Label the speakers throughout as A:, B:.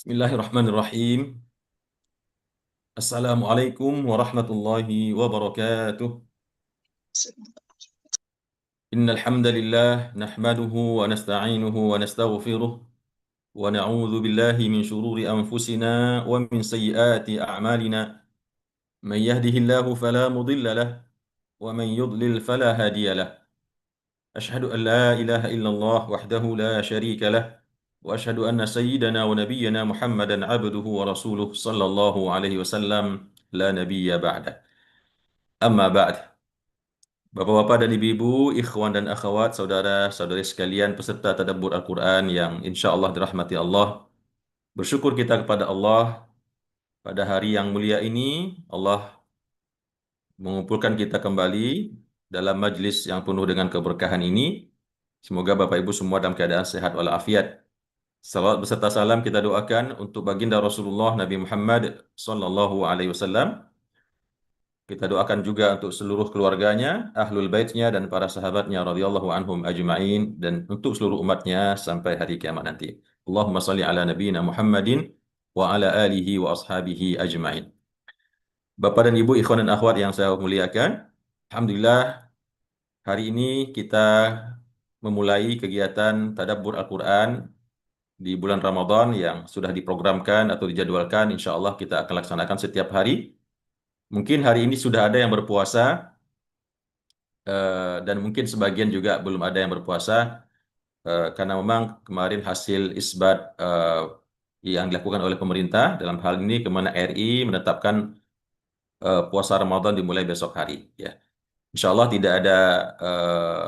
A: Bismillahirrahmanirrahim. Assalamualaikum warahmatullahi wabarakatuh. Innal hamdalillah nahmaduhu wa nasta'inuhu wa nastaghfiruh wa na'udzu billahi min shururi anfusina wa min sayyiati a'malina. Man yahdihillahu fala mudilla lah wa man yudlil fala hadiya lah. Ashhadu an la ilaha illallah wahdahu la syarika lah wa ashhadu anna sayyidana wa nabiyyana Muhammadan abduhu wa rasuluh sallallahu alaihi wasallam la nabiyya ba'dah. Amma ba'd. Bapak-bapak dan ibu-ibu, ikhwan dan akhwat, saudara-saudari sekalian peserta tadabbur Al-Quran yang insya Allah dirahmati Allah. Bersyukur kita kepada Allah pada hari yang mulia ini. Allah mengumpulkan kita kembali dalam majlis yang penuh dengan keberkahan ini. Semoga Bapak Ibu semua dalam keadaan sehat walafiat. Salawat beserta salam kita doakan untuk baginda Rasulullah Nabi Muhammad sallallahu alaihi wasallam. Kita doakan juga untuk seluruh keluarganya, ahlul baitnya dan para sahabatnya radhiyallahu anhum ajma'in dan untuk seluruh umatnya sampai hari kiamat nanti. Allahumma salli ala nabiyyina Muhammadin wa ala alihi wa ashabihi ajma'in. Bapak dan Ibu, ikhwan dan akhwat yang saya muliakan, alhamdulillah hari ini kita memulai kegiatan tadabbur Al-Quran di bulan Ramadan yang sudah diprogramkan atau dijadwalkan. Insya Allah kita akan laksanakan setiap hari. Mungkin hari ini sudah ada yang berpuasa, dan mungkin sebagian juga belum ada yang berpuasa, karena memang kemarin hasil isbat yang dilakukan oleh pemerintah dalam hal ini Kemenak RI menetapkan puasa Ramadan dimulai besok hari. Ya, Insya Allah tidak ada uh,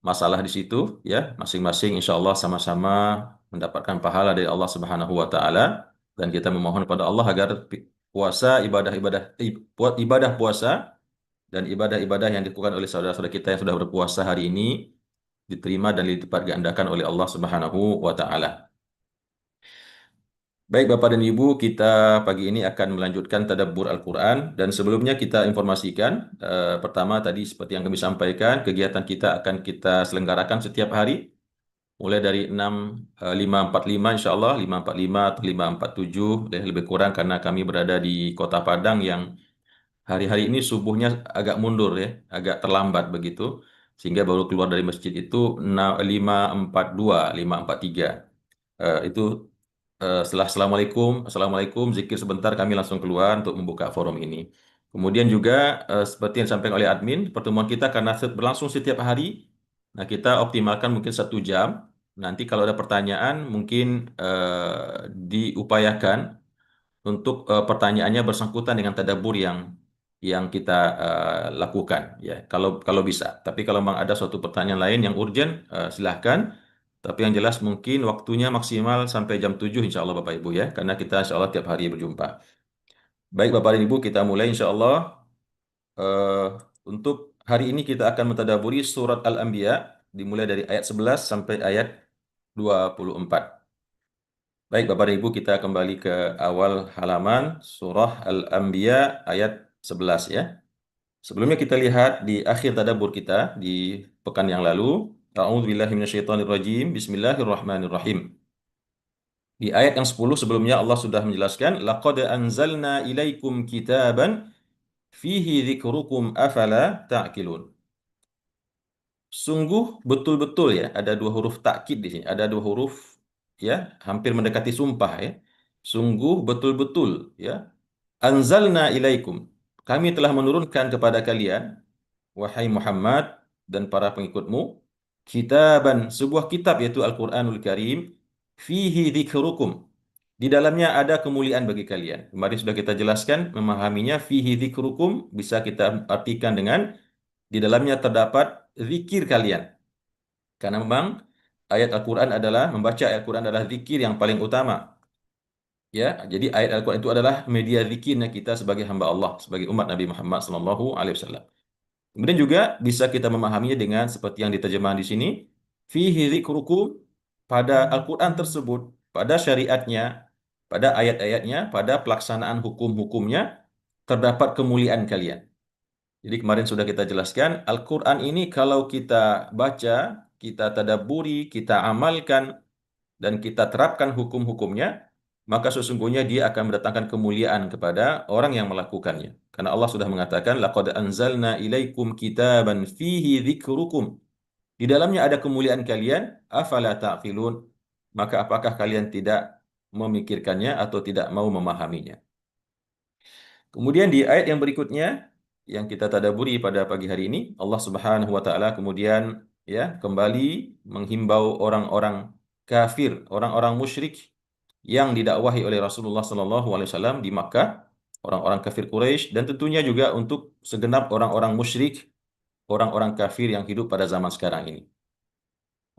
A: masalah di situ. Ya, masing-masing Insya Allah sama-sama mendapatkan pahala dari Allah Subhanahu Wa Taala dan kita memohon kepada Allah agar puasa ibadah puasa dan ibadah-ibadah yang dilakukan oleh saudara-saudara kita yang sudah berpuasa hari ini diterima dan dilipat gandakan oleh Allah Subhanahu wa taala. Baik Bapak dan Ibu, kita pagi ini akan melanjutkan tadabbur Al-Qur'an dan sebelumnya kita informasikan pertama tadi seperti yang kami sampaikan, kegiatan kita akan kita selenggarakan setiap hari mulai dari 5.45 insyaallah 5.45 atau 5.47 lebih kurang karena kami berada di Kota Padang yang hari-hari ini subuhnya agak mundur ya, agak terlambat begitu, sehingga baru keluar dari masjid itu 5.42, 5.43. Itu setelah Assalamualaikum, zikir sebentar kami langsung keluar untuk membuka forum ini. Kemudian juga seperti yang disampaikan oleh admin, pertemuan kita karena berlangsung setiap hari, nah kita optimalkan mungkin 1 jam. Nanti kalau ada pertanyaan mungkin diupayakan untuk pertanyaannya bersangkutan dengan tadabbur yang kita lakukan ya kalau bisa. Tapi kalau memang ada suatu pertanyaan lain yang urgent, silahkan. Tapi yang jelas mungkin waktunya maksimal sampai jam 7 insya Allah Bapak Ibu ya, karena kita insya Allah tiap hari berjumpa. Baik Bapak dan Ibu, kita mulai insya Allah. Eh, untuk hari ini kita akan mentadaburi surat Al-Anbiya dimulai dari ayat 11 sampai ayat 24. Baik, Bapak dan Ibu, kita kembali ke awal halaman surah Al-Anbiya ayat 11 ya. Sebelumnya kita lihat di akhir tadabbur kita di pekan yang lalu. A'udzubillahi minasyaitonirrajim. Bismillahirrahmanirrahim. Di ayat yang 10 sebelumnya Allah sudah menjelaskan, laqad anzalna ilaikum kitaban fihi dzikrukum afala ta'qilun. Sungguh betul-betul ya, ada dua huruf takkid di sini, ada dua huruf ya, hampir mendekati sumpah ya. Sungguh betul-betul ya. Anzalna ilaikum. Kami telah menurunkan kepada kalian, wahai Muhammad dan para pengikutmu, kitaban, sebuah kitab yaitu Al-Qur'anul Karim, fihi dzikrukum. Di dalamnya ada kemuliaan bagi kalian. Kemarin sudah kita jelaskan, memahaminya fihi dzikrukum bisa kita artikan dengan di dalamnya terdapat zikir kalian. Karena memang ayat Al-Quran adalah, membaca ayat Al-Quran adalah zikir yang paling utama. Ya, jadi ayat Al-Quran itu adalah media zikirnya kita sebagai hamba Allah, sebagai umat Nabi Muhammad SAW. Kemudian juga bisa kita memahaminya dengan seperti yang diterjemahkan di sini, fihi dzikrukum, pada Al-Quran tersebut, pada syariatnya, pada ayat-ayatnya, pada pelaksanaan hukum-hukumnya, terdapat kemuliaan kalian. Jadi kemarin sudah kita jelaskan, Al-Quran ini kalau kita baca, kita tadabburi, kita amalkan, dan kita terapkan hukum-hukumnya, maka sesungguhnya dia akan mendatangkan kemuliaan kepada orang yang melakukannya. Karena Allah sudah mengatakan, laqad anzalna ilaikum kitaban fihi dzikrukum. Di dalamnya ada kemuliaan kalian, afala ta'qilun. Maka apakah kalian tidak memikirkannya atau tidak mau memahaminya? Kemudian di ayat yang berikutnya yang kita tadaburi pada pagi hari ini, Allah Subhanahu wa taala kemudian ya kembali menghimbau orang-orang kafir, orang-orang musyrik yang didakwahi oleh Rasulullah sallallahu alaihi wasallam di Makkah, orang-orang kafir Quraisy dan tentunya juga untuk segenap orang-orang musyrik, orang-orang kafir yang hidup pada zaman sekarang ini.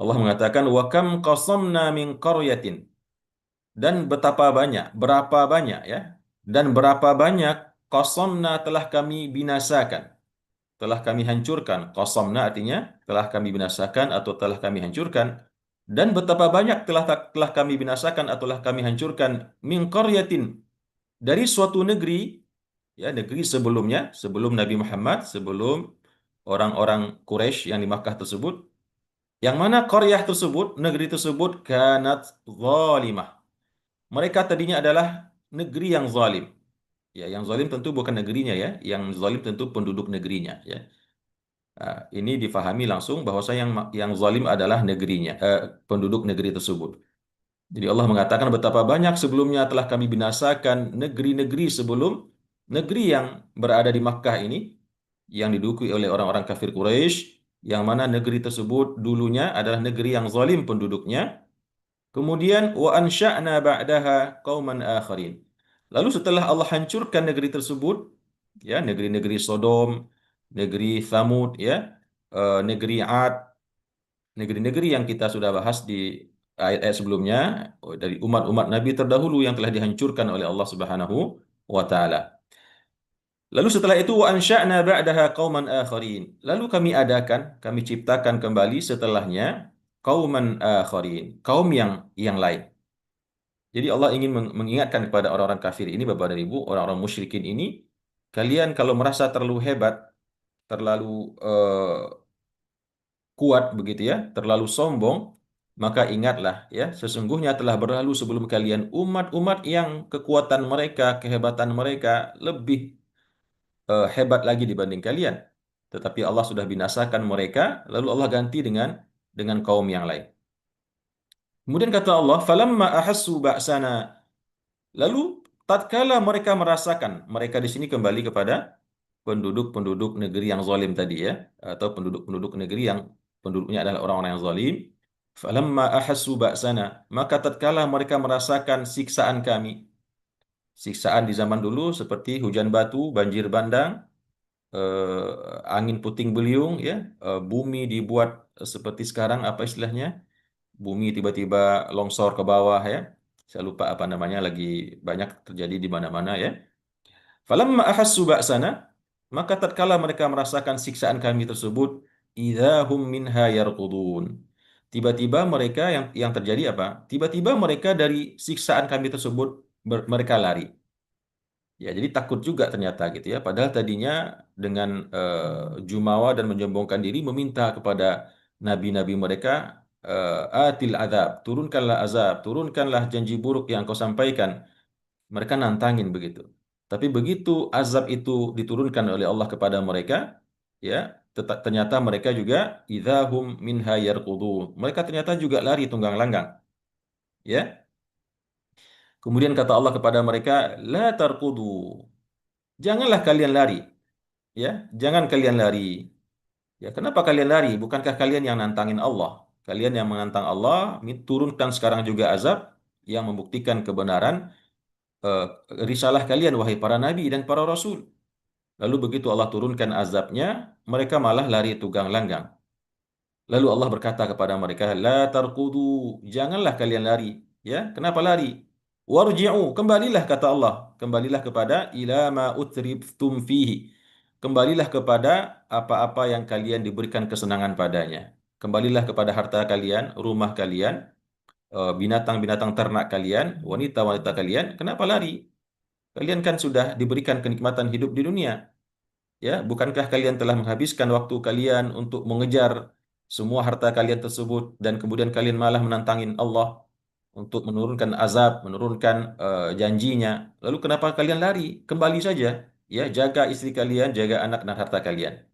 A: Allah mengatakan wa kam qasamna min qaryatin dan betapa banyak, berapa banyak ya, dan berapa banyak qasamna telah kami binasakan, telah kami hancurkan. Qasamna artinya telah kami binasakan atau telah kami hancurkan. Dan betapa banyak telah kami binasakan atau telah kami hancurkan min qaryatin dari suatu negeri, ya negeri sebelumnya, sebelum Nabi Muhammad, sebelum orang-orang Quraisy yang di Makkah tersebut, yang mana qaryah tersebut, negeri tersebut kanat zalimah. Mereka tadinya adalah negeri yang zalim. Ya, yang zalim tentu bukan negerinya ya, yang zalim tentu penduduk negerinya ya. Ini difahami langsung bahwa yang zalim adalah negerinya, penduduk negeri tersebut. Jadi Allah mengatakan betapa banyak sebelumnya telah kami binasakan negeri-negeri sebelum negeri yang berada di Makkah ini yang diduduki oleh orang-orang kafir Quraisy, yang mana negeri tersebut dulunya adalah negeri yang zalim penduduknya. Kemudian wa ansha'na ba'daha qauman akharin. Lalu setelah Allah hancurkan negeri tersebut, ya negeri-negeri Sodom, negeri Thamud, ya negeri Ad, negeri-negeri yang kita sudah bahas di ayat-ayat sebelumnya dari umat-umat Nabi terdahulu yang telah dihancurkan oleh Allah Subhanahu wa taala. Lalu setelah itu wa ansha'na ba'daha qauman akharin. Lalu kami adakan, kami ciptakan kembali setelahnya qauman akharin, kaum yang lain. Jadi Allah ingin mengingatkan kepada orang-orang kafir ini, Bapak dan Ibu, orang-orang musyrikin ini, kalian kalau merasa terlalu hebat, terlalu kuat begitu ya, terlalu sombong, maka ingatlah ya, sesungguhnya telah berlalu sebelum kalian umat-umat yang kekuatan mereka, kehebatan mereka lebih hebat lagi dibanding kalian. Tetapi Allah sudah binasakan mereka, lalu Allah ganti dengan kaum yang lain. Kemudian kata Allah, "Falamma ahassu ba'sana." Lalu tatkala mereka merasakan, mereka di sini kembali kepada penduduk-penduduk negeri yang zalim tadi ya, atau penduduk-penduduk negeri yang penduduknya adalah orang-orang yang zalim. Falamma ahassu ba'sana, maka tatkala mereka merasakan siksaan kami. Siksaan di zaman dulu seperti hujan batu, banjir bandang, angin puting beliung ya, bumi dibuat seperti sekarang apa istilahnya? Bumi tiba-tiba longsor ke bawah ya. Saya lupa apa namanya, lagi banyak terjadi di mana-mana ya. Falamma ahassu ba'sana, maka tatkala mereka merasakan siksaan kami tersebut, idahum minha yarqudun. Tiba-tiba mereka yang terjadi apa? Tiba-tiba mereka dari siksaan kami tersebut mereka lari. Ya, jadi takut juga ternyata gitu ya. Padahal tadinya dengan jumawa dan menyombongkan diri meminta kepada nabi-nabi mereka, atil azab, turunkanlah azab, turunkanlah janji buruk yang kau sampaikan. Mereka nantangin begitu. Tapi begitu azab itu diturunkan oleh Allah kepada mereka, ya, ternyata mereka juga idahum minha yarqudun. Mereka ternyata juga lari tunggang langgang, ya. Kemudian kata Allah kepada mereka, la tarqudu. Janganlah kalian lari, ya. Jangan kalian lari. Ya, kenapa kalian lari? Bukankah kalian yang nantangin Allah? Kalian yang menantang Allah, turunkan sekarang juga azab yang membuktikan kebenaran eh, risalah kalian, wahai para nabi dan para rasul. Lalu begitu Allah turunkan azabnya, mereka malah lari tunggang langgang. Lalu Allah berkata kepada mereka, la tarkudu, janganlah kalian lari. Ya, kenapa lari? Warji'u, kembalilah kata Allah, kembalilah kepada ila ma utriftum fihi. Kembalilah kepada apa-apa yang kalian diberikan kesenangan padanya. Kembalilah kepada harta kalian, rumah kalian, binatang-binatang ternak kalian, wanita-wanita kalian. Kenapa lari? Kalian kan sudah diberikan kenikmatan hidup di dunia. Ya, bukankah kalian telah menghabiskan waktu kalian untuk mengejar semua harta kalian tersebut dan kemudian kalian malah menantangin Allah? untuk menurunkan azab, menurunkan janjinya. Lalu kenapa kalian lari? Kembali saja, ya, jaga istri kalian, jaga anak dan harta kalian.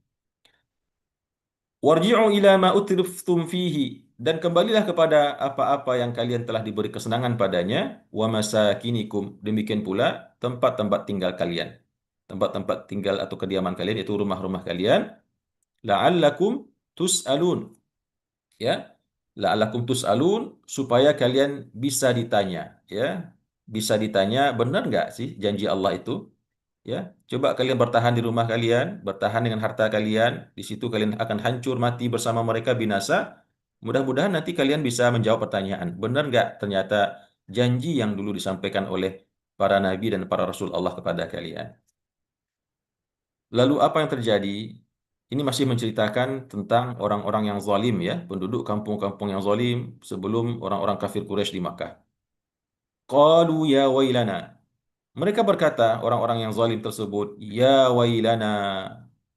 A: Warji'u ila ma utriftum fihi, dan kembalilah kepada apa-apa yang kalian telah diberi kesenangan padanya, wa masakinikum, demikian pula tempat-tempat tinggal kalian. Tempat-tempat tinggal atau kediaman kalian itu rumah-rumah kalian, la'allakum tus'alun, ya. La'allakum tus'alun, supaya kalian bisa ditanya, ya. Bisa ditanya, benar nggak sih janji Allah itu? Ya, coba kalian bertahan di rumah kalian, bertahan dengan harta kalian, di situ kalian akan hancur mati bersama mereka binasa. Mudah-mudahan nanti kalian bisa menjawab pertanyaan, benar nggak ternyata janji yang dulu disampaikan oleh para nabi dan para rasul Allah kepada kalian. Lalu apa yang terjadi? Ini masih menceritakan tentang orang-orang yang zalim, ya, penduduk kampung-kampung yang zalim sebelum orang-orang kafir Quraisy di Makkah. Qalu ya wailana. Mereka berkata, orang-orang yang zalim tersebut, ya wailana,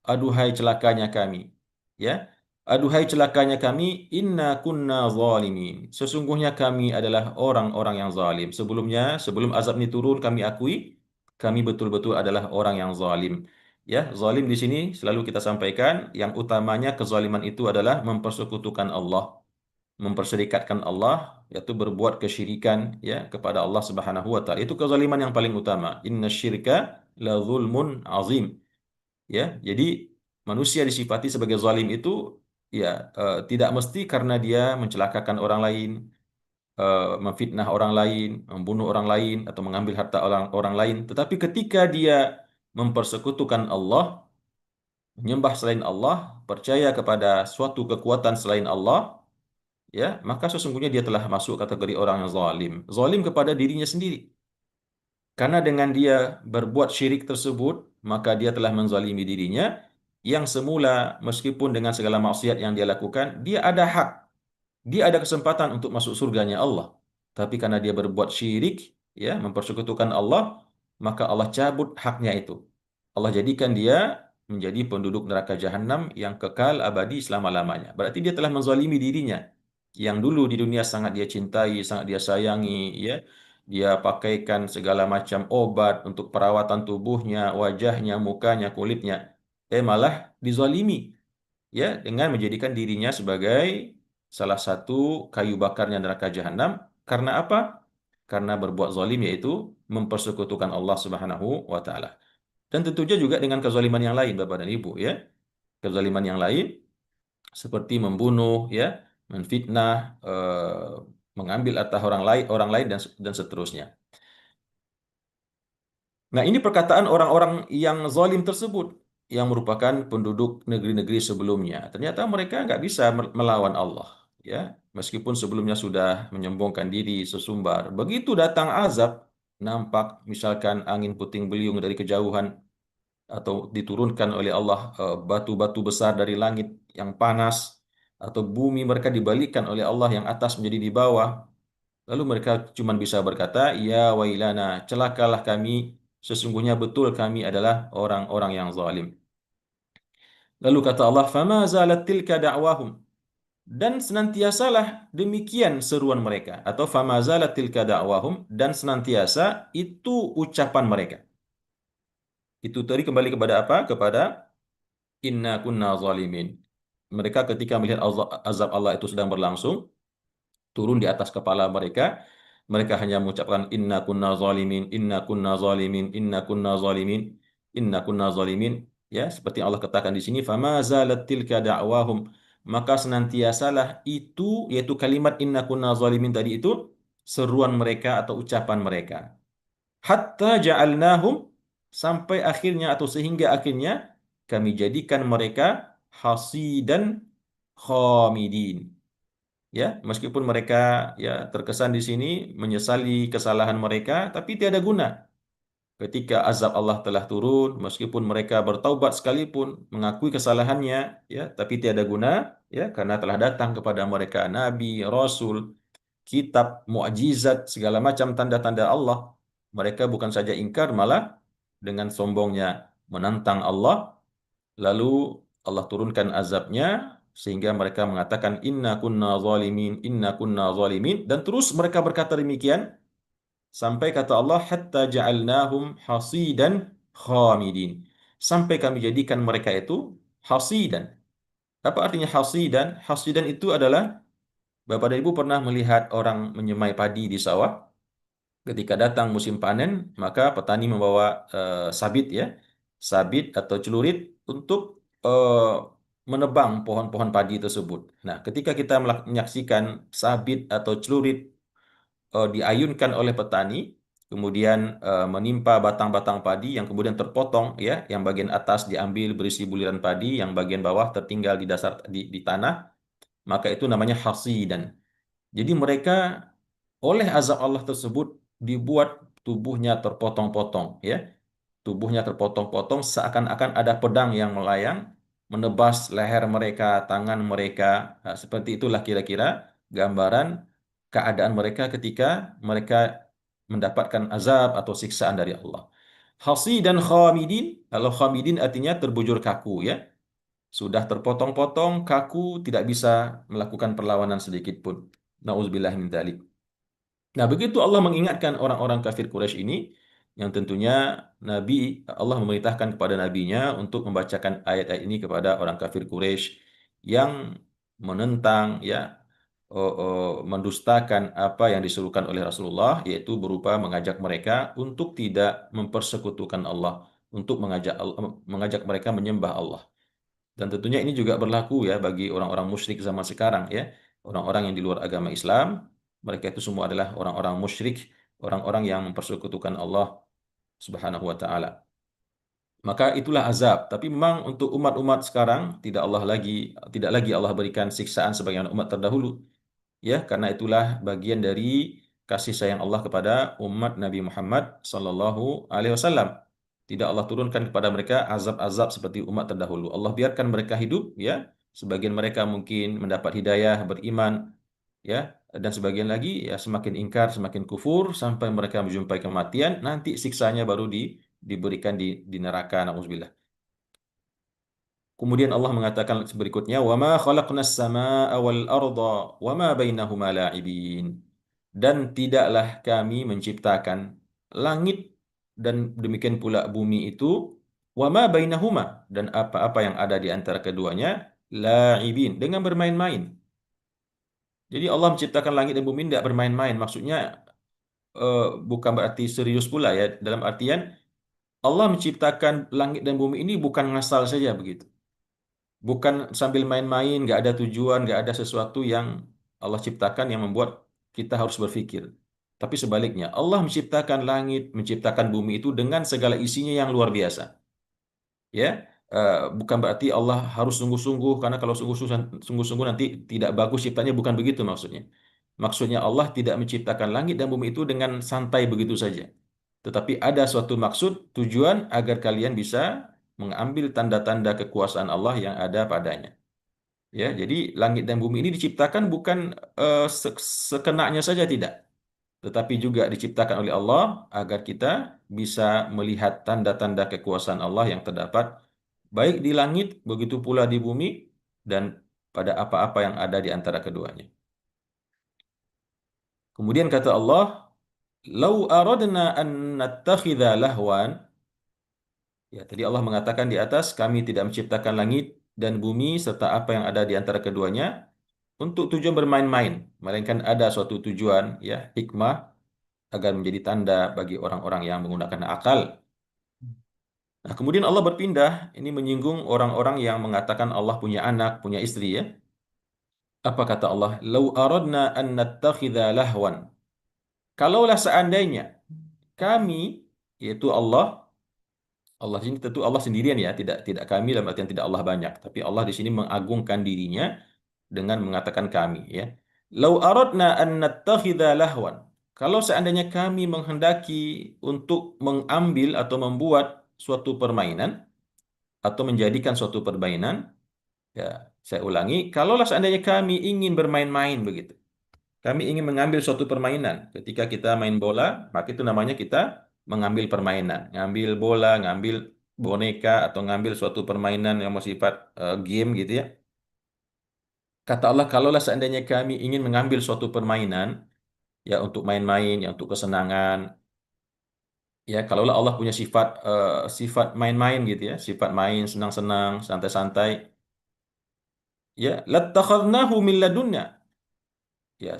A: aduhai celakanya kami. Ya, aduhai celakanya kami, inna kunna zalimin. Sesungguhnya kami adalah orang-orang yang zalim. Sebelumnya, sebelum azab ini turun, kami akui, kami betul-betul adalah orang yang zalim. Ya, zalim di sini selalu kita sampaikan, yang utamanya kezaliman itu adalah mempersekutukan Allah, memperserikatkan Allah, yaitu berbuat kesyirikan, ya, kepada Allah Subhanahu wa taala. Itu kezaliman yang paling utama. Innasyirka la zulmun azim. Ya, jadi manusia disifati sebagai zalim itu, ya, tidak mesti karena dia mencelakakan orang lain, memfitnah orang lain, membunuh orang lain atau mengambil harta orang orang lain, tetapi ketika dia mempersekutukan Allah, menyembah selain Allah, percaya kepada suatu kekuatan selain Allah, ya, maka sesungguhnya dia telah masuk kategori orang yang zalim. Zalim kepada dirinya sendiri. Karena dengan dia berbuat syirik tersebut, maka dia telah menzalimi dirinya, yang semula meskipun dengan segala maksiat yang dia lakukan, dia ada hak, dia ada kesempatan untuk masuk surganya Allah. Tapi karena dia berbuat syirik, ya, mempersekutukan Allah, maka Allah cabut haknya itu. Allah jadikan dia menjadi penduduk neraka jahanam yang kekal abadi selama-lamanya. Berarti dia telah menzalimi dirinya. Yang dulu di dunia sangat dia cintai, sangat dia sayangi, ya. Dia pakaikan segala macam obat untuk perawatan tubuhnya, wajahnya, mukanya, kulitnya. Malah dizalimi, ya, dengan menjadikan dirinya sebagai salah satu kayu bakarnya neraka jahanam. Karena apa? Karena berbuat zalim, yaitu mempersekutukan Allah Subhanahu wa taala. Dan tentunya juga dengan kezaliman yang lain, Bapak dan Ibu, ya. Kezaliman yang lain seperti membunuh, ya, menfitnah, mengambil harta orang lain dan seterusnya. Nah, ini perkataan orang-orang yang zalim tersebut yang merupakan penduduk negeri-negeri sebelumnya. Ternyata mereka nggak bisa melawan Allah, ya. Meskipun sebelumnya sudah menyombongkan diri sesumbar. Begitu datang azab, nampak misalkan angin puting beliung dari kejauhan, atau diturunkan oleh Allah batu-batu besar dari langit yang panas, atau bumi mereka dibalikkan oleh Allah yang atas menjadi di bawah. Lalu mereka cuma bisa berkata, ya wailana, celakalah kami, sesungguhnya betul kami adalah orang-orang yang zalim. Lalu kata Allah, fama zalat tilka da'wahum, dan senantiasalah demikian seruan mereka, atau fama zalat tilka da'wahum, dan senantiasa itu ucapan mereka. Itu tadi kembali kepada apa? Kepada inna kunna zalimin. Mereka ketika melihat azab Allah itu sedang berlangsung, turun di atas kepala mereka, mereka hanya mengucapkan inna kunna zalimin, inna kunna zalimin, inna kunna zalimin, inna kunna zalimin. Ya, seperti Allah katakan di sini, fama zalat tilka da'wahum. Maka senantiasalah itu, yaitu kalimat inna kunna zalimin tadi itu, seruan mereka atau ucapan mereka. Hatta ja'alnahum, sampai akhirnya atau sehingga akhirnya kami jadikan mereka hasidan khamidin. Ya, meskipun mereka, ya, terkesan di sini menyesali kesalahan mereka, tapi tiada guna. Ketika azab Allah telah turun, meskipun mereka bertaubat sekalipun, mengakui kesalahannya, ya, tapi tiada guna, ya, karena telah datang kepada mereka nabi, rasul, kitab, mukjizat, segala macam tanda-tanda Allah. Mereka bukan saja ingkar, malah dengan sombongnya menantang Allah. Lalu Allah turunkan azabnya sehingga mereka mengatakan inna kunna zalimin, dan terus mereka berkata demikian sampai kata Allah hatta ja'alnahum hasidan khamidin, sampai kami jadikan mereka itu hasidan. Apa artinya hasidan? Hasidan itu adalah, Bapak dan Ibu pernah melihat orang menyemai padi di sawah. Ketika datang musim panen, maka petani membawa sabit, ya, sabit atau celurit untuk menebang pohon-pohon padi tersebut. Nah, ketika kita menyaksikan sabit atau celurit diayunkan oleh petani, kemudian menimpa batang-batang padi yang kemudian terpotong, ya, yang bagian atas diambil berisi buliran padi, yang bagian bawah tertinggal di dasar di tanah, maka itu namanya hasidan. Jadi mereka oleh azab Allah tersebut dibuat tubuhnya terpotong-potong, ya. Tubuhnya terpotong-potong seakan-akan ada pedang yang melayang menebas leher mereka, tangan mereka. Nah, seperti itulah kira-kira gambaran keadaan mereka ketika mereka mendapatkan azab atau siksaan dari Allah. Hasi dan khamidin, kalau khamidin artinya terbujur kaku, ya. Sudah terpotong-potong, kaku, tidak bisa melakukan perlawanan sedikit pun. Nauzubillah min dzalik. Nah, begitu Allah mengingatkan orang-orang kafir Quraisy ini, yang tentunya Allah memerintahkan kepada nabinya untuk membacakan ayat-ayat ini kepada orang kafir Quraisy yang menentang, ya, mendustakan apa yang disuruhkan oleh Rasulullah, yaitu berupa mengajak mereka untuk tidak mempersekutukan Allah, untuk mengajak mereka menyembah Allah. Dan tentunya ini juga berlaku, ya, bagi orang-orang musyrik zaman sekarang, ya. Orang-orang yang di luar agama Islam, mereka itu semua adalah orang-orang musyrik, orang-orang yang mempersekutukan Allah Subhanahu wa taala. Maka itulah azab. Tapi memang untuk umat-umat sekarang tidak lagi Allah berikan siksaan sebagaimana umat terdahulu. Ya, karena itulah bagian dari kasih sayang Allah kepada umat Nabi Muhammad sallallahu alaihi wasallam. Tidak Allah turunkan kepada mereka azab-azab seperti umat terdahulu. Allah biarkan mereka hidup, ya. Sebagian mereka mungkin mendapat hidayah, beriman, ya, dan sebagian lagi, ya, semakin ingkar, semakin kufur sampai mereka menjumpai kematian, nanti siksanya baru diberikan di neraka, nauzubillah. Kemudian Allah mengatakan berikutnya, "Wa ma khalaqnas samaa'a wal arda wa ma bainahuma la'ibin." Dan tidaklah kami menciptakan langit dan demikian pula bumi itu, wa ma bainahuma, dan apa-apa yang ada di antara keduanya, la'ibin, dengan bermain-main. Jadi Allah menciptakan langit dan bumi tidak bermain-main. Maksudnya eh, bukan berarti serius pula, ya. Dalam artian Allah menciptakan langit dan bumi ini bukan ngasal saja begitu. Bukan sambil main-main, nggak ada tujuan, nggak ada sesuatu yang Allah ciptakan yang membuat kita harus berpikir. Tapi sebaliknya, Allah menciptakan langit, menciptakan bumi itu dengan segala isinya yang luar biasa. Ya, bukan berarti Allah harus sungguh-sungguh, karena kalau sungguh-sungguh nanti tidak bagus ciptanya, bukan begitu maksudnya. Maksudnya Allah tidak menciptakan langit dan bumi itu dengan santai begitu saja. Tetapi ada suatu maksud, tujuan agar kalian bisa mengambil tanda-tanda kekuasaan Allah yang ada padanya. Ya, jadi langit dan bumi ini diciptakan bukan sekenanya saja, tidak, tetapi juga diciptakan oleh Allah agar kita bisa melihat tanda-tanda kekuasaan Allah yang terdapat baik di langit, begitu pula di bumi, dan pada apa-apa yang ada di antara keduanya. Kemudian kata Allah, "Lau aradna an nattakhidha lahwan." Ya, tadi Allah mengatakan di atas, kami tidak menciptakan langit dan bumi serta apa yang ada di antara keduanya untuk tujuan bermain-main, melainkan ada suatu tujuan, ya, hikmah, agar menjadi tanda bagi orang-orang yang menggunakan akal. Nah, kemudian Allah berpindah, ini menyinggung orang-orang yang mengatakan Allah punya anak, punya istri, ya. Apa kata Allah? "Lau aradna an nattakhidha lahwan." Kalaulah seandainya kami, yaitu Allah ini tentu Allah sendirian, ya, tidak tidak kami dalam artian tidak Allah banyak, tapi Allah di sini mengagungkan dirinya dengan mengatakan kami, ya. Lau aradna an nattakhidha lahwan. Kalau seandainya kami menghendaki untuk mengambil atau membuat suatu permainan atau menjadikan suatu permainan, ya, saya ulangi, kalaulah seandainya kami ingin bermain-main begitu. Kami ingin mengambil suatu permainan. Ketika kita main bola, maka itu namanya kita mengambil permainan. Ngambil bola, ngambil boneka, atau ngambil suatu permainan yang bersifat game gitu, ya. Kata Allah, kalaulah seandainya kami ingin mengambil suatu permainan, ya untuk main-main, ya untuk kesenangan, ya kalaulah Allah punya sifat main-main gitu ya, sifat main, senang-senang, santai-santai, ya lattakhadnahu min ladunna. Ya,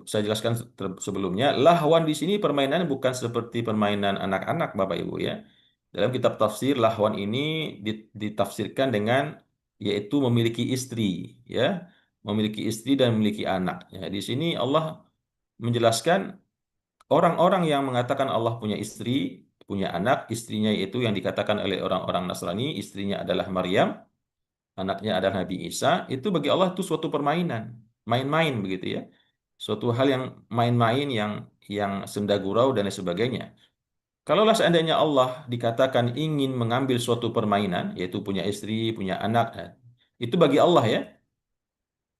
A: saya jelaskan sebelumnya, lahwan di sini permainan bukan seperti permainan anak-anak, Bapak Ibu ya. Dalam kitab tafsir, lahwan ini ditafsirkan dengan yaitu memiliki istri, ya, memiliki istri dan memiliki anak. Ya, di sini Allah menjelaskan orang-orang yang mengatakan Allah punya istri, punya anak, istrinya itu yang dikatakan oleh orang-orang Nasrani, istrinya adalah Maryam, anaknya adalah Nabi Isa, itu bagi Allah itu suatu permainan, main-main begitu ya. Suatu hal yang main-main yang senda gurau dan lain sebagainya. Kalaulah seandainya Allah dikatakan ingin mengambil suatu permainan, yaitu punya istri, punya anak, itu bagi Allah ya.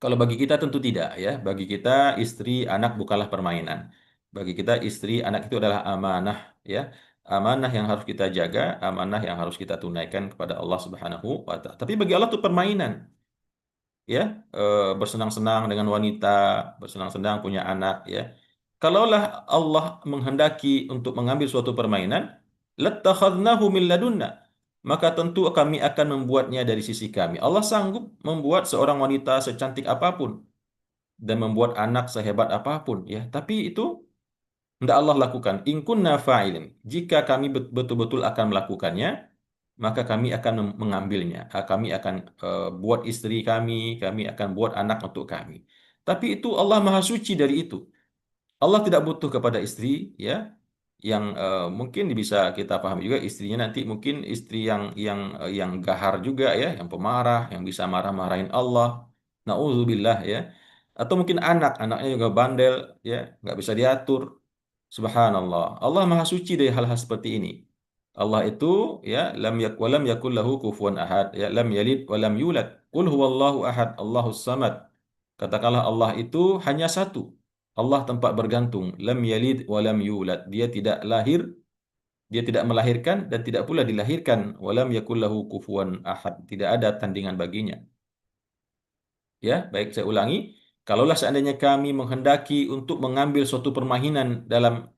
A: Kalau bagi kita tentu tidak ya. Bagi kita istri, anak bukanlah permainan. Bagi kita istri, anak itu adalah amanah ya. Amanah yang harus kita jaga, amanah yang harus kita tunaikan kepada Allah Subhanahu wa taala. Tapi bagi Allah itu permainan ya, bersenang-senang dengan wanita, bersenang-senang punya anak ya. Kalaulah Allah menghendaki untuk mengambil suatu permainan, lattakhadnahu min ladunna, maka tentu kami akan membuatnya dari sisi kami. Allah sanggup membuat seorang wanita secantik apapun dan membuat anak sehebat apapun ya. Tapi itu tidak Allah lakukan. In kunna fa'ilin. Jika kami betul-betul akan melakukannya, maka kami akan mengambilnya. Kami akan buat istri kami akan buat anak untuk kami. Tapi itu Allah Maha Suci dari itu. Allah tidak butuh kepada istri, ya, yang mungkin bisa kita pahami juga istrinya nanti mungkin istri yang gahar juga ya, yang pemarah, yang bisa marah-marahin Allah. Nauzubillah ya. Atau mungkin anaknya juga bandel, ya, nggak bisa diatur. Subhanallah. Allah Maha Suci dari hal-hal seperti ini. Allah itu ya lam yakul lahu kufuwan ahad, ya lam yalid wa lam yulad. Qul huwallahu ahad, Allahus samad. Katakanlah Allah itu hanya satu. Allah tempat bergantung. Lam yalid wa lam yulad. Dia tidak lahir, dia tidak melahirkan dan tidak pula dilahirkan. Wa lam yakul lahu kufuwan ahad. Tidak ada tandingan baginya. Ya, baik saya ulangi. Kalaulah seandainya kami menghendaki untuk mengambil suatu permainan dalam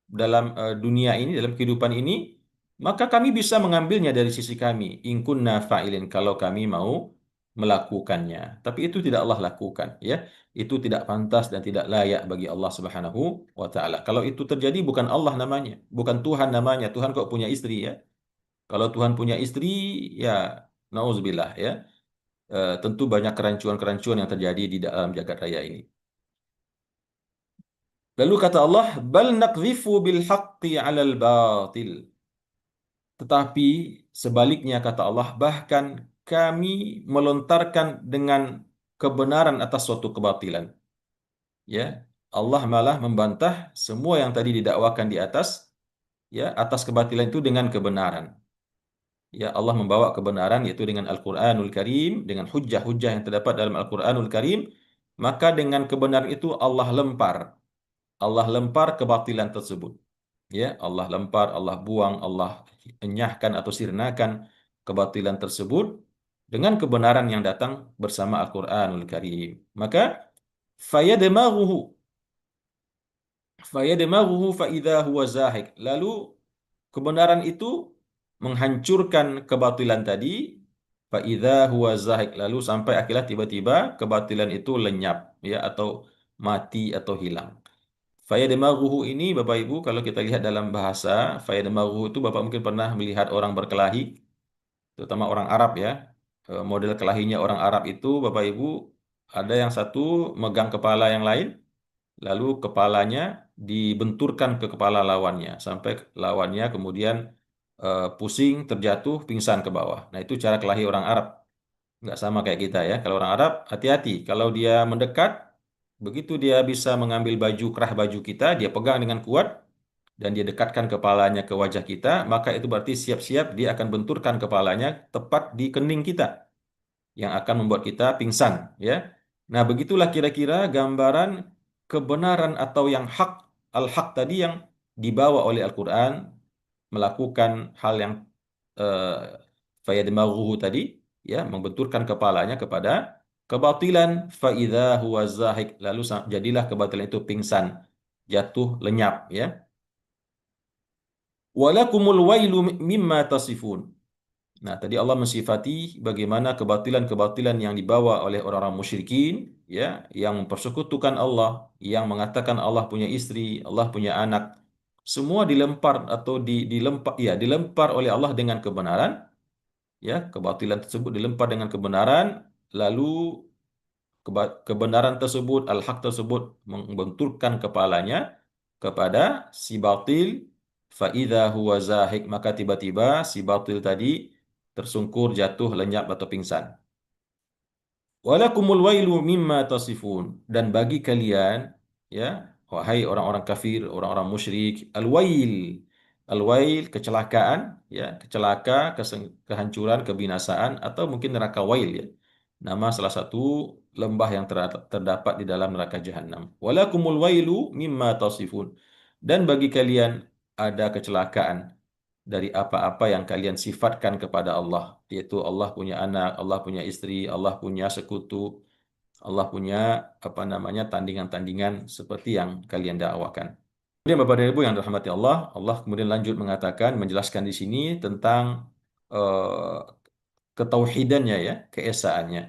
A: dalam dunia ini, dalam kehidupan ini, maka kami bisa mengambilnya dari sisi kami. In kunna fa'ilin, kalau kami mau melakukannya. Tapi itu tidak Allah lakukan, ya. Itu tidak pantas dan tidak layak bagi Allah Subhanahu wa taala. Kalau itu terjadi bukan Allah namanya, bukan Tuhan namanya. Tuhan kok punya istri ya. Kalau Tuhan punya istri, ya nauzubillah ya. Tentu banyak kerancuan-kerancuan yang terjadi di dalam jagat raya ini. Lalu kata Allah, bal naqdhifu bil haqqi 'alal batil. Tetapi sebaliknya kata Allah, bahkan kami melontarkan dengan kebenaran atas suatu kebatilan. Ya, Allah malah membantah semua yang tadi didakwakan di atas, ya, atas kebatilan itu dengan kebenaran. Ya, Allah membawa kebenaran yaitu dengan Al-Qur'anul Karim, dengan hujah-hujah yang terdapat dalam Al-Qur'anul Karim, maka dengan kebenaran itu Allah lempar kebatilan tersebut. Ya, Allah lempar, Allah buang, Allah enyahkan atau sirnakan kebatilan tersebut dengan kebenaran yang datang bersama Al-Qur'anul Karim. Maka fayadmaghuhu fayadmaghuhu fa idza huwa zahiq. Lalu kebenaran itu menghancurkan kebatilan tadi, fa idza huwa zahiq. Lalu sampai akhirnya tiba-tiba kebatilan itu lenyap ya, atau mati atau hilang. Fayadmaghuhu ini Bapak Ibu kalau kita lihat dalam bahasa, fayadmaghuhu itu Bapak mungkin pernah melihat orang berkelahi, terutama orang Arab ya. Model kelahinya orang Arab itu Bapak Ibu ada yang satu megang kepala yang lain, lalu kepalanya dibenturkan ke kepala lawannya sampai lawannya kemudian pusing, terjatuh, pingsan ke bawah. Nah, itu cara kelahi orang Arab. Nggak sama kayak kita ya. Kalau orang Arab, hati-hati. Kalau dia mendekat, begitu dia bisa mengambil kerah baju kita, dia pegang dengan kuat, dan dia dekatkan kepalanya ke wajah kita, maka itu berarti siap-siap dia akan benturkan kepalanya tepat di kening kita, yang akan membuat kita pingsan. Ya. Nah, begitulah kira-kira gambaran kebenaran atau yang hak, al-haq tadi yang dibawa oleh Al-Quran, melakukan hal yang fayadmaghuhu tadi, ya, membenturkan kepalanya kepada kebatilan fa idza huwa zahik, lalu jadilah kebatilan itu pingsan, jatuh lenyap ya. Walakumul wailu mimma tasifun. Nah, tadi Allah mensifati bagaimana kebatilan-kebatilan yang dibawa oleh orang-orang musyrikin, ya, yang mempersekutukan Allah, yang mengatakan Allah punya istri, Allah punya anak, semua dilempar atau dilempar, ya, dilempar oleh Allah dengan kebenaran, ya, kebatilan tersebut dilempar dengan kebenaran, lalu kebenaran tersebut, al-haq tersebut membenturkan kepalanya kepada si batil, faidha huwa zahik, maka tiba-tiba si batil tadi tersungkur, jatuh, lenyap atau pingsan. Walakumul wailu mimma tasifun, dan bagi kalian, ya, wahai orang-orang kafir, orang-orang musyrik, al-wail kecelakaan, ya, kecelaka, kehancuran, kebinasaan, atau mungkin neraka wail, ya, nama salah satu lembah yang terdapat di dalam neraka jahanam. Walakumul wailu mimma tasifun, dan bagi kalian ada kecelakaan dari apa-apa yang kalian sifatkan kepada Allah, yaitu Allah punya anak, Allah punya istri, Allah punya sekutu, Allah punya apa namanya tandingan-tandingan seperti yang kalian dakwakan. Kemudian Bapak dan Ibu yang dirahmati Allah, Allah kemudian lanjut mengatakan, menjelaskan di sini tentang eh, ketauhidannya, ya, keesaannya.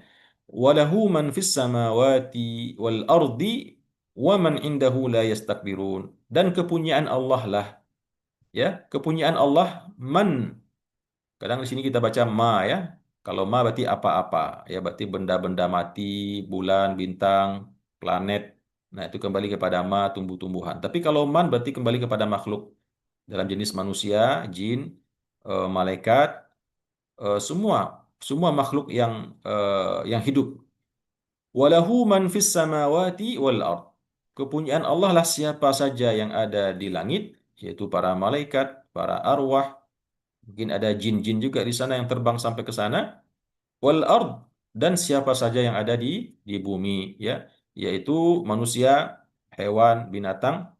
A: Walahu man fis samawati wal ardi wa man indahu la yastakbirun. Dan kepunyaan Allah lah, ya, kepunyaan Allah, man, kadang di sini kita baca ma, ya. Kalau ma berarti apa-apa, ya, berarti benda-benda mati, bulan, bintang, planet. Nah, itu kembali kepada ma, tumbuh-tumbuhan. Tapi kalau man berarti kembali kepada makhluk dalam jenis manusia, jin, malaikat, semua semua makhluk yang hidup. Walahu man fis samawati wal ard. Kepunyaan Allah lah siapa saja yang ada di langit, yaitu para malaikat, para arwah, mungkin ada jin-jin juga di sana yang terbang sampai ke sana. Wal ard, dan siapa saja yang ada di bumi, ya, yaitu manusia, hewan, binatang.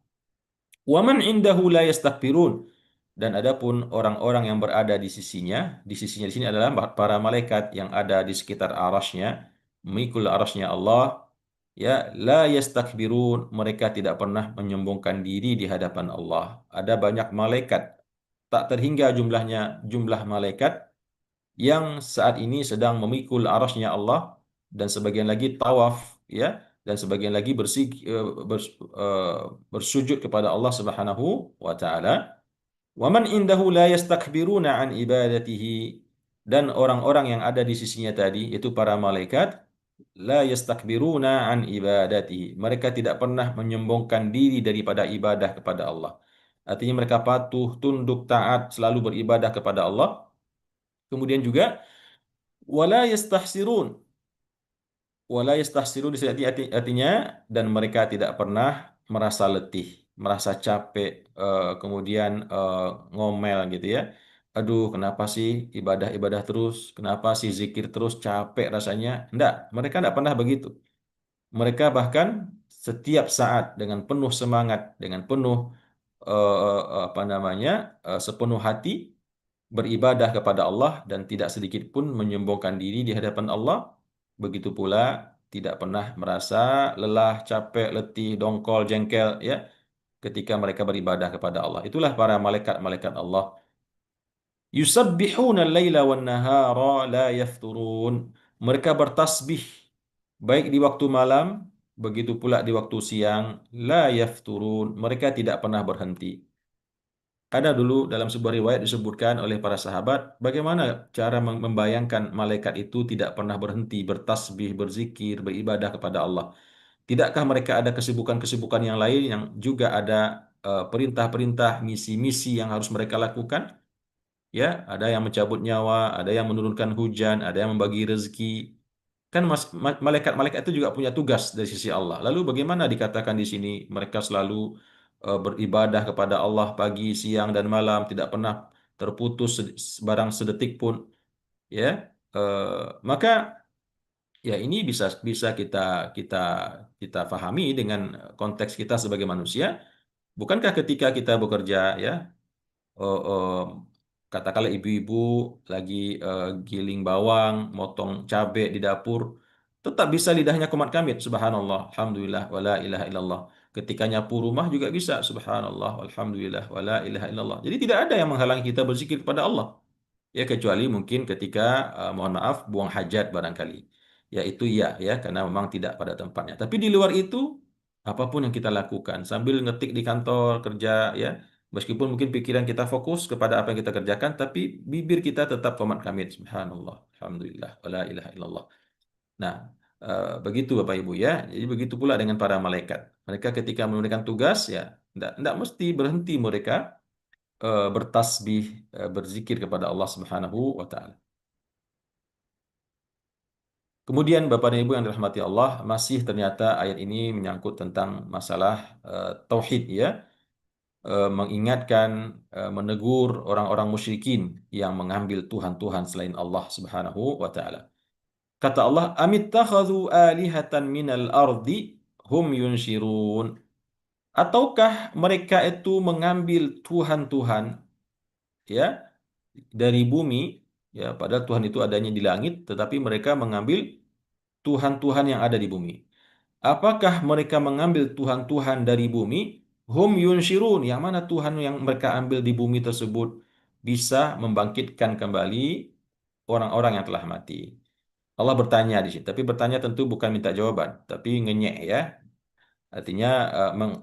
A: Waman indahu la yastakbirun, dan adapun orang-orang yang berada di sisinya di sini adalah para malaikat yang ada di sekitar arasnya, memikul arasnya Allah, ya, la yastakbirun, mereka tidak pernah menyombongkan diri di hadapan Allah. Ada banyak malaikat, tak terhingga jumlah malaikat yang saat ini sedang memikul arasnya Allah, dan sebagian lagi tawaf, ya, dan sebagian lagi bersujud kepada Allah Subhanahu wa taala. Wa man indahu la yastakbiruna an ibadatihi, dan orang-orang yang ada di sisinya tadi, itu para malaikat, la yastakbiruna an ibadatihi, mereka tidak pernah menyombongkan diri daripada ibadah kepada Allah. Artinya mereka patuh, tunduk, taat, selalu beribadah kepada Allah. Kemudian juga wala yastahsirun. Wala yastahsirun di sini artinya, dan mereka tidak pernah merasa letih, merasa capek, kemudian ngomel gitu, ya. Aduh, kenapa sih ibadah-ibadah terus? Kenapa sih zikir terus? Capek rasanya. Enggak, mereka enggak pernah begitu. Mereka bahkan setiap saat dengan penuh semangat, dengan penuh apa namanya, sepenuh hati beribadah kepada Allah, dan tidak sedikit pun menyombongkan diri di hadapan Allah. Begitu pula tidak pernah merasa lelah, capek, letih, dongkol, jengkel, ya, ketika mereka beribadah kepada Allah. Itulah para malaikat-malaikat Allah. Yusabbihuna al-laila wan nahara la yafturun. Mereka bertasbih baik di waktu malam, begitu pula di waktu siang, la yafturun. Mereka tidak pernah berhenti. Ada dulu dalam sebuah riwayat disebutkan oleh para sahabat bagaimana cara membayangkan malaikat itu tidak pernah berhenti bertasbih, berzikir, beribadah kepada Allah. Tidakkah mereka ada kesibukan-kesibukan yang lain yang juga ada perintah-perintah, misi-misi yang harus mereka lakukan? Ya, ada yang mencabut nyawa, ada yang menurunkan hujan, ada yang membagi rezeki. Kan malaikat-malaikat itu juga punya tugas dari sisi Allah. Lalu bagaimana dikatakan di sini mereka selalu beribadah kepada Allah pagi, siang, dan malam, tidak pernah terputus barang sedetik pun, ya. Maka, ya, ini bisa bisa kita kita pahami dengan konteks kita sebagai manusia. Bukankah ketika kita bekerja, ya, eh, eh, katakanlah ibu-ibu lagi giling bawang, motong cabai di dapur, Tetap bisa lidahnya komat kamit, subhanallah, alhamdulillah, wala ilaha illallah. Ketika nyapu rumah juga bisa, subhanallah, alhamdulillah, wala ilaha illallah. Jadi tidak ada yang menghalangi kita berzikir kepada Allah. Ya kecuali mungkin ketika mohon maaf buang hajat barangkali. Ya itu iya ya karena memang tidak pada tempatnya. Tapi di luar itu apapun yang kita lakukan sambil ngetik di kantor kerja ya meskipun mungkin pikiran kita fokus kepada apa yang kita kerjakan tapi bibir kita tetap qomat kamit subhanallah alhamdulillah wala ilaha illallah. Nah, begitu Bapak Ibu ya. Jadi begitu pula dengan para malaikat. Mereka ketika menunaikan tugas ya tidak mesti berhenti mereka bertasbih, berzikir kepada Allah Subhanahu wa taala. Kemudian Bapak dan Ibu yang dirahmati Allah, masih ternyata ayat ini menyangkut tentang masalah tauhid ya, mengingatkan, menegur orang-orang musyrikin yang mengambil tuhan-tuhan selain Allah Subhanahu wa taala. Kata Allah, "Amittakhadhu alihatan minal ardi hum yunshirun." Ataukah mereka itu mengambil tuhan-tuhan ya dari bumi ya padahal Tuhan itu adanya di langit tetapi mereka mengambil tuhan-tuhan yang ada di bumi. Apakah mereka mengambil tuhan-tuhan dari bumi? Hum yunshirun, yang mana Tuhan yang mereka ambil di bumi tersebut bisa membangkitkan kembali orang-orang yang telah mati. Allah bertanya di sini, tapi bertanya tentu bukan minta jawaban, tapi ngenyek ya. Artinya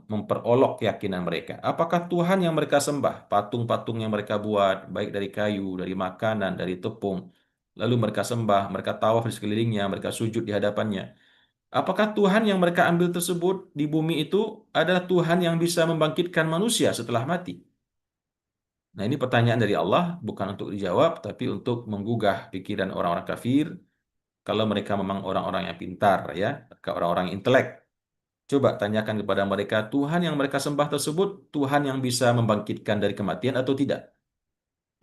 A: memperolok keyakinan mereka. Apakah Tuhan yang mereka sembah, patung-patung yang mereka buat, baik dari kayu, dari makanan, dari tepung, lalu mereka sembah, mereka tawaf di sekelilingnya, mereka sujud di hadapannya. Apakah Tuhan yang mereka ambil tersebut di bumi itu adalah Tuhan yang bisa membangkitkan manusia setelah mati? Nah, ini pertanyaan dari Allah, bukan untuk dijawab, tapi untuk menggugah pikiran orang-orang kafir, kalau mereka memang orang-orang yang pintar, ya, orang-orang yang intelek. Coba tanyakan kepada mereka, Tuhan yang mereka sembah tersebut, Tuhan yang bisa membangkitkan dari kematian atau tidak?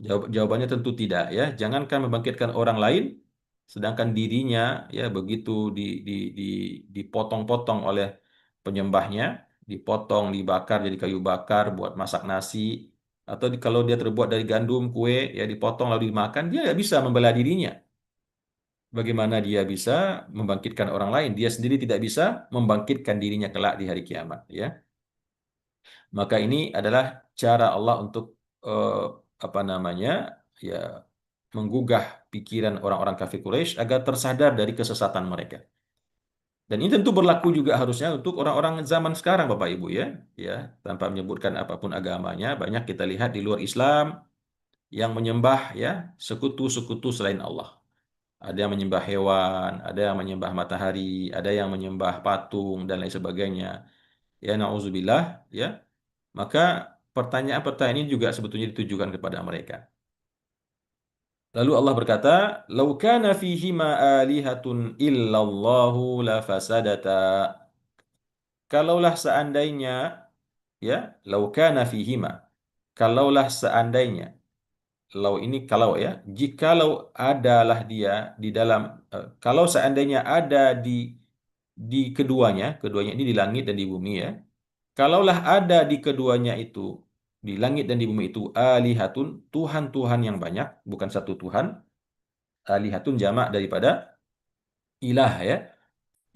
A: Jawabannya tentu tidak ya. Jangankan membangkitkan orang lain, sedangkan dirinya ya begitu di dipotong-potong oleh penyembahnya, dipotong, dibakar jadi kayu bakar buat masak nasi, atau kalau dia terbuat dari gandum, kue ya dipotong lalu dimakan, dia nggak bisa membela dirinya. Bagaimana dia bisa membangkitkan orang lain? Dia sendiri tidak bisa membangkitkan dirinya kelak di hari kiamat ya. Maka ini adalah cara Allah untuk eh, apa namanya ya menggugah pikiran orang-orang kafir Quraisy agar tersadar dari kesesatan mereka. Dan ini tentu berlaku juga harusnya untuk orang-orang zaman sekarang Bapak Ibu ya. Ya, tanpa menyebutkan apapun agamanya, banyak kita lihat di luar Islam yang menyembah ya sekutu-sekutu selain Allah. Ada yang menyembah hewan, ada yang menyembah matahari, ada yang menyembah patung dan lain sebagainya. Ya, nauzubillah ya. Maka pertanyaan-pertanyaan ini juga sebetulnya ditujukan kepada mereka. Lalu Allah berkata, "Lau kana fihima alihatun illallahu la fasadata." Kalaulah seandainya ya, lau kana fihima. Kalaulah seandainya. Lau ini kalau ya, jikalau adalah dia di dalam kalau seandainya ada di keduanya, keduanya ini di langit dan di bumi ya. Kalaulah ada di keduanya itu, di langit dan di bumi itu, alihatun, Tuhan-Tuhan yang banyak, bukan satu Tuhan. Alihatun jamak daripada ilah ya.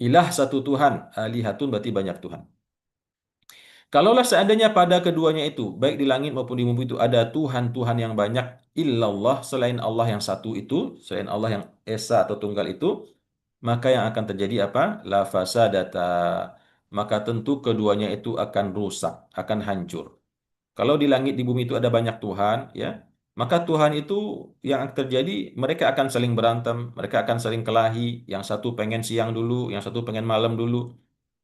A: Ilah satu Tuhan, alihatun berarti banyak Tuhan. Kalaulah seandainya pada keduanya itu, baik di langit maupun di bumi itu ada Tuhan-Tuhan yang banyak, illallah, selain Allah yang satu itu, selain Allah yang Esa atau Tunggal itu, maka yang akan terjadi apa? La fasadata. Maka tentu keduanya itu akan rusak, akan hancur. Kalau di langit di bumi itu ada banyak Tuhan, ya, maka Tuhan itu yang akan terjadi mereka akan saling berantem, mereka akan saling kelahi. Yang satu pengen siang dulu, yang satu pengen malam dulu,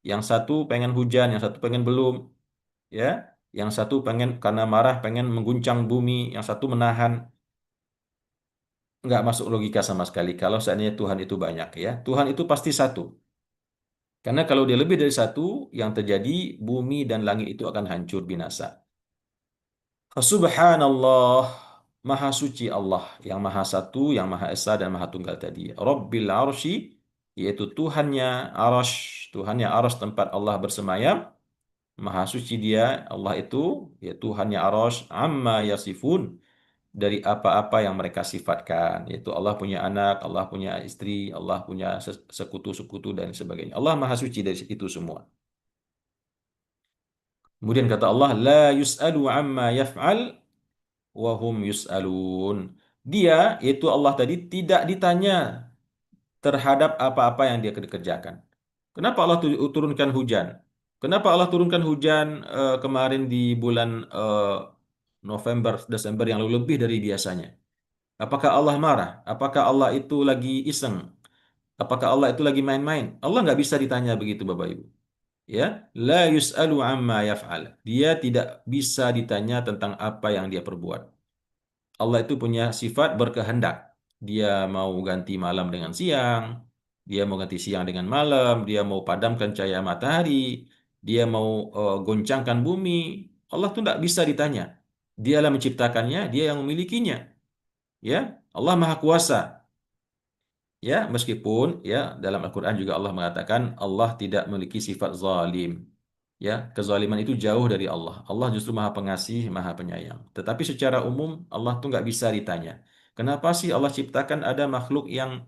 A: yang satu pengen hujan, yang satu pengen belum, ya, yang satu pengen karena marah pengen mengguncang bumi, yang satu menahan. Nggak masuk logika sama sekali. Kalau seandainya Tuhan itu banyak, ya, Tuhan itu pasti satu. Karena kalau dia lebih dari satu, yang terjadi bumi dan langit itu akan hancur binasa. Subhanallah, Maha Suci Allah, yang Maha Satu, yang Maha Esa, dan Maha Tunggal tadi. Rabbil Arsy, yaitu Tuhannya Arsy, Tuhannya Arsy tempat Allah bersemayam. Maha Suci dia, Allah itu, ya Tuhannya Arsy, amma yasifun, dari apa-apa yang mereka sifatkan, yaitu Allah punya anak, Allah punya istri, Allah punya sekutu-sekutu dan sebagainya. Allah Maha Suci dari itu semua. Kemudian kata Allah, la yus'alu amma yaf'al wa hum yus'alun. Dia, yaitu Allah tadi, tidak ditanya terhadap apa-apa yang dia kerjakan. Kenapa Allah turunkan hujan? Kenapa Allah turunkan hujan kemarin di bulan November, Desember yang lebih dari biasanya? Apakah Allah marah? Apakah Allah itu lagi iseng? Apakah Allah itu lagi main-main? Allah nggak bisa ditanya begitu, Bapak Ibu. Ya, la yus'alu amma yaf'al. Dia tidak bisa ditanya tentang apa yang dia perbuat. Allah itu punya sifat berkehendak. Dia mau ganti malam dengan siang, dia mau ganti siang dengan malam, dia mau padamkan cahaya matahari, dia mau goncangkan bumi. Allah tuh tidak bisa ditanya. Dialah menciptakannya, dia yang memilikinya. Ya, Allah Maha Kuasa. Ya, meskipun ya dalam Al-Qur'an juga Allah mengatakan Allah tidak memiliki sifat zalim. Ya, kezaliman itu jauh dari Allah. Allah justru Maha Pengasih, Maha Penyayang. Tetapi secara umum Allah tuh nggak bisa ditanya. Kenapa sih Allah ciptakan ada makhluk yang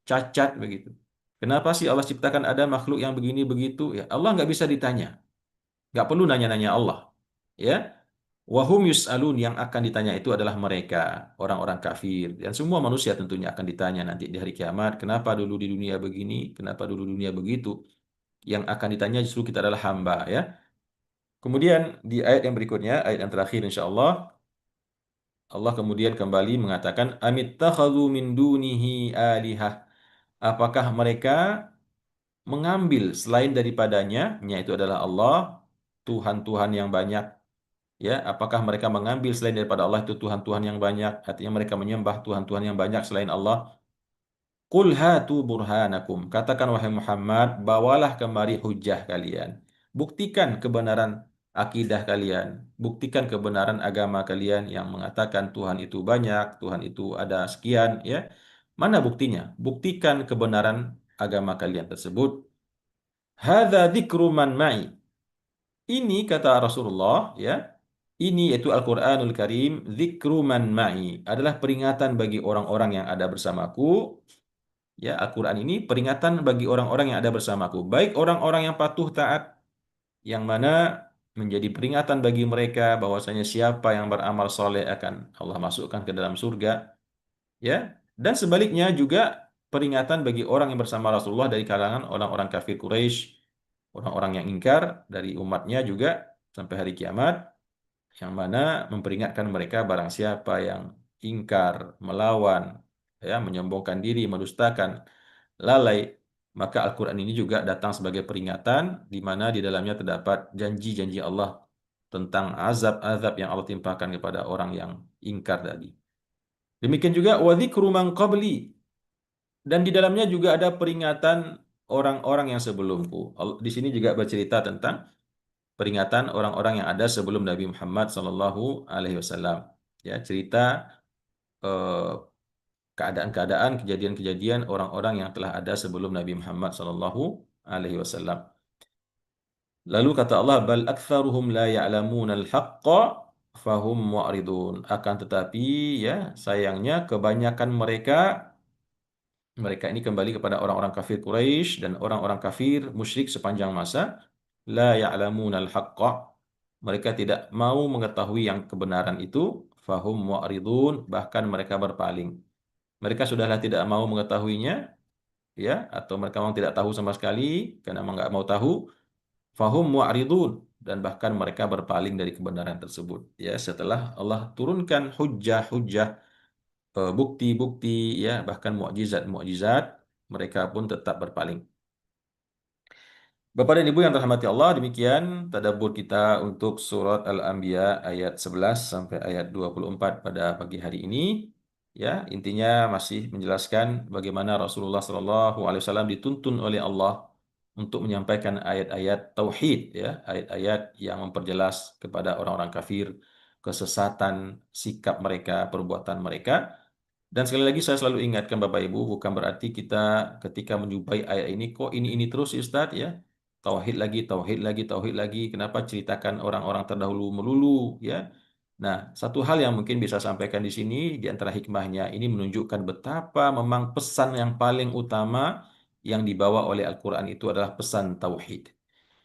A: cacat begitu? Kenapa sih Allah ciptakan ada makhluk yang begini begitu? Ya, Allah nggak bisa ditanya. Nggak perlu nanya-nanya Allah. Ya, wahum yus'alun, yang akan ditanya itu adalah mereka, orang-orang kafir. Dan semua manusia tentunya akan ditanya nanti di hari kiamat, kenapa dulu di dunia begini, kenapa dulu dunia begitu. Yang akan ditanya justru kita adalah hamba, ya. Kemudian di ayat yang berikutnya, ayat yang terakhir insya Allah, Allah kemudian kembali mengatakan, amittakhadhu min dunihi alihah. Apakah mereka mengambil selain daripadanya, yaitu adalah Allah, Tuhan-Tuhan yang banyak. Ya, apakah mereka mengambil selain daripada Allah itu Tuhan-Tuhan yang banyak? Artinya mereka menyembah Tuhan-Tuhan yang banyak selain Allah. Qul hatu burhanakum. Katakan wahai Muhammad, bawalah kemari hujah kalian. Buktikan kebenaran akidah kalian. Buktikan kebenaran agama kalian yang mengatakan Tuhan itu banyak, Tuhan itu ada sekian, ya. Mana buktinya? Buktikan kebenaran agama kalian tersebut. Hadza dzikru man ma'i. Ini kata Rasulullah, ya. Ini yaitu Al-Qur'anul Karim, dzikru man ma'i, adalah peringatan bagi orang-orang yang ada bersamaku. Ya, Al-Quran ini peringatan bagi orang-orang yang ada bersamaku. Baik orang-orang yang patuh taat, yang mana menjadi peringatan bagi mereka bahwasanya siapa yang beramal soleh akan Allah masukkan ke dalam surga. Ya, dan sebaliknya juga peringatan bagi orang yang bersama Rasulullah dari kalangan orang-orang kafir Quraisy, orang-orang yang ingkar dari umatnya juga sampai hari kiamat, yang mana memperingatkan mereka barang siapa yang ingkar, melawan, ya, menyombongkan diri, mendustakan, lalai, maka Al-Quran ini juga datang sebagai peringatan di mana di dalamnya terdapat janji-janji Allah tentang azab-azab yang Allah timpakan kepada orang yang ingkar tadi. Demikian juga wa dzikru man qabli, dan di dalamnya juga ada peringatan orang-orang yang sebelumku. Di sini juga bercerita tentang peringatan orang-orang yang ada sebelum Nabi Muhammad sallallahu alaihi wasallam. Ya, cerita eh, keadaan-keadaan, kejadian-kejadian orang-orang yang telah ada sebelum Nabi Muhammad sallallahu alaihi wasallam. Lalu kata Allah, bal aktsaruhum la ya'lamunal haqqa fahum mu'ridun. Akan tetapi ya, sayangnya kebanyakan mereka, mereka ini kembali kepada orang-orang kafir Quraisy dan orang-orang kafir musyrik sepanjang masa, la ya'lamunal haqqa. Mereka tidak mau mengetahui yang kebenaran itu, fahum mu'ridun, bahkan mereka berpaling. Mereka sudahlah tidak mau mengetahuinya, ya, atau mereka memang tidak tahu sama sekali karena memang nggak mau tahu, fahum mu'ridun, dan bahkan mereka berpaling dari kebenaran tersebut, ya, setelah Allah turunkan hujjah-hujjah, bukti-bukti, ya, bahkan mukjizat-mukjizat, mereka pun tetap berpaling. Bapak dan Ibu yang terhormati Allah, demikian tadabbur kita untuk surat Al-Anbiya ayat 11 sampai ayat 24 pada pagi hari ini. Ya, intinya masih menjelaskan bagaimana Rasulullah SAW dituntun oleh Allah untuk menyampaikan ayat-ayat tauhid, ya, ayat-ayat yang memperjelas kepada orang-orang kafir kesesatan sikap mereka, perbuatan mereka. Dan sekali lagi saya selalu ingatkan Bapak Ibu, bukan berarti kita ketika menjumpai ayat ini kok ini terus Ustadz, ya. Tauhid lagi, tauhid lagi, tauhid lagi. Kenapa ceritakan orang-orang terdahulu melulu, ya? Nah, satu hal yang mungkin bisa sampaikan di sini, di antara hikmahnya, ini menunjukkan betapa memang pesan yang paling utama yang dibawa oleh Al-Quran itu adalah pesan tauhid.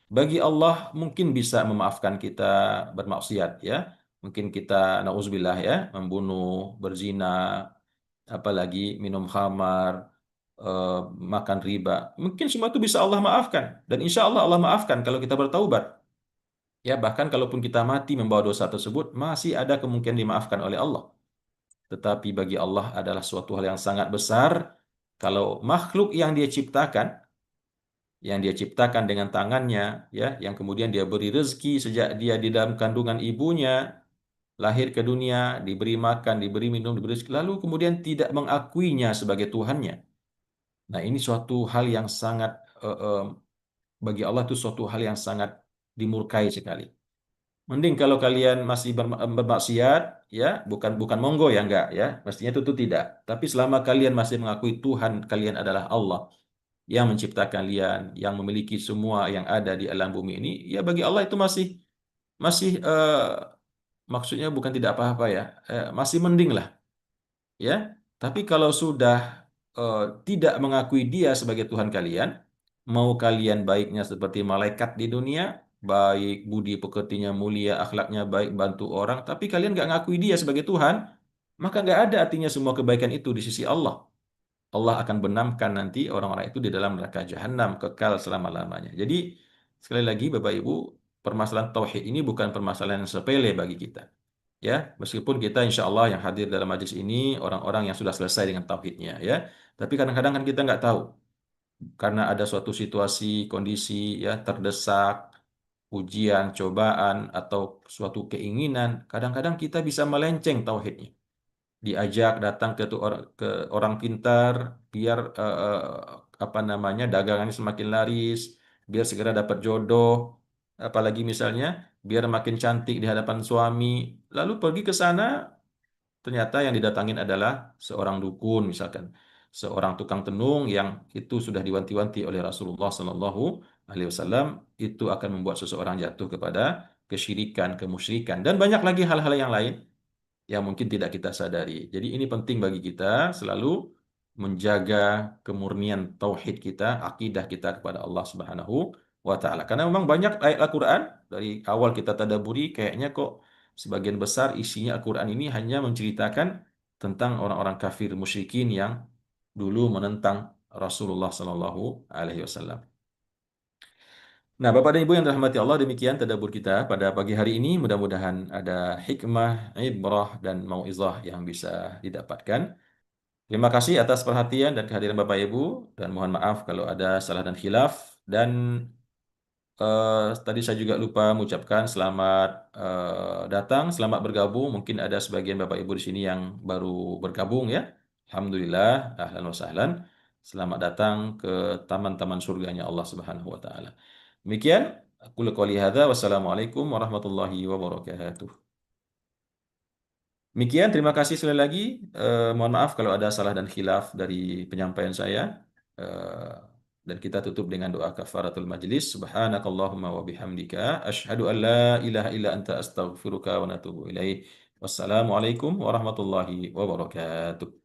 A: Bagi Allah mungkin bisa memaafkan kita bermaksiat ya. Mungkin kita nauzubillah ya, membunuh, berzina, apalagi minum khamar, eh, makan riba. Mungkin semua itu bisa Allah maafkan dan insya Allah Allah maafkan kalau kita bertaubat. Ya, bahkan kalaupun kita mati membawa dosa tersebut, masih ada kemungkinan dimaafkan oleh Allah. Tetapi bagi Allah adalah suatu hal yang sangat besar kalau makhluk yang dia ciptakan dengan tangannya, ya, yang kemudian dia beri rezeki sejak dia di dalam kandungan ibunya, lahir ke dunia, diberi makan, diberi minum, diberi rezeki, lalu kemudian tidak mengakuinya sebagai Tuhannya. Nah, ini suatu hal yang sangat eh, eh, bagi Allah itu suatu hal yang sangat dimurkai sekali. Mending kalau kalian masih bermaksiat, ya, bukan bukan monggo ya enggak ya, mestinya itu tuh tidak. Tapi selama kalian masih mengakui Tuhan kalian adalah Allah yang menciptakan kalian, yang memiliki semua yang ada di alam bumi ini, ya bagi Allah itu masih masih maksudnya bukan tidak apa-apa ya, masih mending lah ya. Tapi kalau sudah eh, tidak mengakui Dia sebagai Tuhan kalian, mau kalian baiknya seperti malaikat di dunia, baik budi pekertinya mulia, akhlaknya baik, bantu orang, tapi kalian nggak ngakui Dia sebagai Tuhan, maka nggak ada artinya semua kebaikan itu di sisi Allah. Allah akan benamkan nanti orang-orang itu di dalam neraka jahanam kekal selama-lamanya. Jadi sekali lagi Bapak Ibu, permasalahan tauhid ini bukan permasalahan yang sepele bagi kita. Ya, meskipun kita insya Allah yang hadir dalam majlis ini orang-orang yang sudah selesai dengan tauhidnya, ya. Tapi kadang-kadang kan kita nggak tahu karena ada suatu situasi, kondisi ya terdesak, ujian, cobaan atau suatu keinginan, kadang-kadang kita bisa melenceng tauhidnya, diajak datang ke orang pintar biar apa namanya dagangannya semakin laris, biar segera dapat jodoh, apalagi misalnya biar makin cantik di hadapan suami, lalu pergi ke sana ternyata yang didatangin adalah seorang dukun misalkan, seorang tukang tenung yang itu sudah diwanti-wanti oleh Rasulullah Sallallahu Alaihi Wasallam itu akan membuat seseorang jatuh kepada kesyirikan, kemusyrikan dan banyak lagi hal-hal yang lain yang mungkin tidak kita sadari. Jadi ini penting bagi kita selalu menjaga kemurnian tauhid kita, akidah kita kepada Allah Subhanahu wa taala. Karena memang banyak ayat Al-Qur'an dari awal kita tadaburi kayaknya kok sebagian besar isinya Al-Qur'an ini hanya menceritakan tentang orang-orang kafir musyrikin yang dulu menentang Rasulullah Sallallahu alaihi wasallam. Nah, Bapak dan Ibu yang dirahmati Allah, demikian tadabbur kita pada pagi hari ini. Mudah-mudahan ada hikmah, ibrah, dan mauizah yang bisa didapatkan. Terima kasih atas perhatian dan kehadiran Bapak Ibu, dan mohon maaf kalau ada salah dan khilaf. Dan tadi saya juga lupa mengucapkan selamat datang, selamat bergabung. Mungkin ada sebagian Bapak Ibu di sini yang baru bergabung ya. Alhamdulillah, ahlan wa sahlan. Selamat datang ke taman-taman surganya Allah Subhanahu wa taala. Demikian, aku qouli hadza wassalamualaikum warahmatullahi wabarakatuh. Demikian, terima kasih sekali lagi. Mohon maaf kalau ada salah dan khilaf dari penyampaian saya. Eh, dan kita tutup dengan doa kafaratul majlis. Subhanakallahumma wa bihamdika. Ashhadu an la ilaha illa anta astaghfiruka wa natubu ilaih. Wassalamualaikum warahmatullahi wabarakatuh.